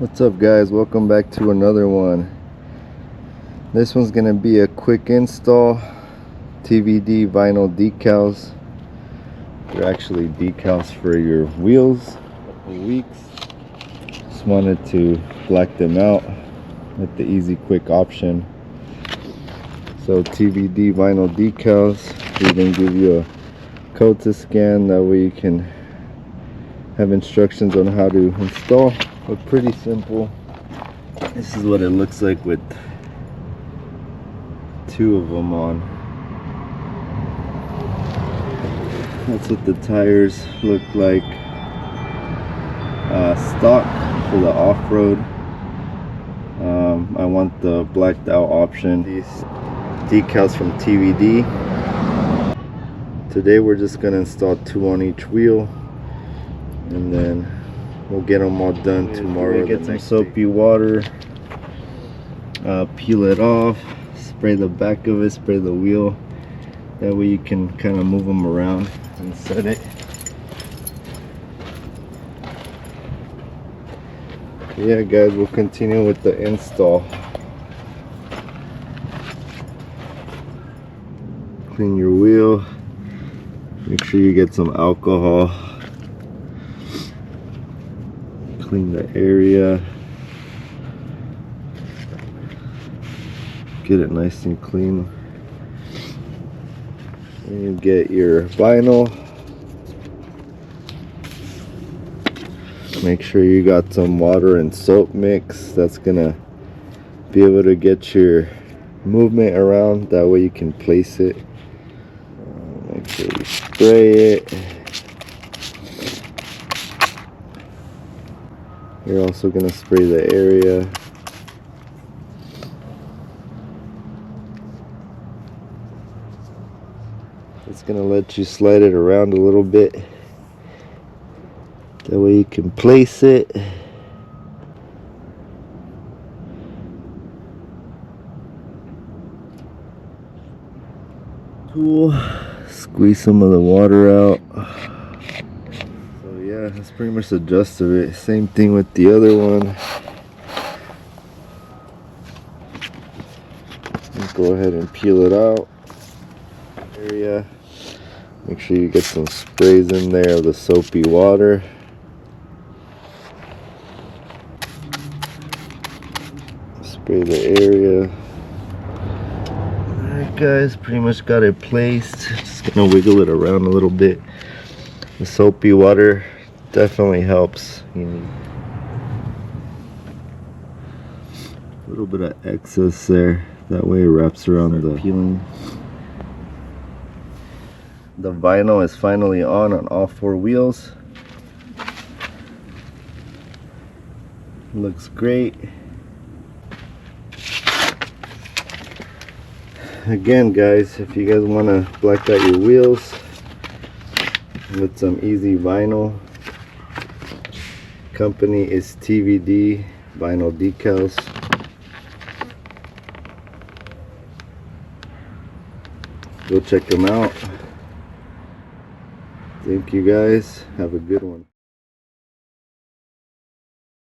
What's up guys, welcome back to another one. This one's gonna be a quick install. TVD vinyl decals. They're actually decals for your wheels. Couple weeks. Just wanted to black them out with the easy quick option. So TVD vinyl decals, we can give you a code to scan, that way you can have instructions on how to install. But pretty simple. This is what it looks like with two of them on. That's what the tires look like. Stock for the off-road. I want the blacked out option. These decals from TVD. Today we're just gonna install 2 on each wheel, and then we'll get them all done tomorrow. Get some soapy water, peel it off, spray the back of it, spray the wheel. That way you can kind of move them around and set it. Yeah guys, we'll continue with the install. Clean your wheel. Make sure you get some alcohol. Clean the area. Get it nice and clean. And you get your vinyl. Make sure you got some water and soap mix. That's gonna be able to get your movement around. That way you can place it. Make sure you spray it. You're also going to spray the area. It's going to let you slide it around a little bit. That way you can place it. Cool. Squeeze some of the water out. So yeah, that's pretty much the gist of it. Same thing with the other one. Go ahead and peel it out. Area. Make sure you get some sprays in there of the soapy water. Spray the area. Alright guys, pretty much got it placed. Just gonna wiggle it around a little bit. The soapy water definitely helps. You need a little bit of excess there. That way it wraps around the peeling. The vinyl is finally on all 4 wheels. Looks great. Again guys, if you guys want to black out your wheels with some easy vinyl, company is TVD vinyl decals. Go check them out. Thank you guys, have a good one.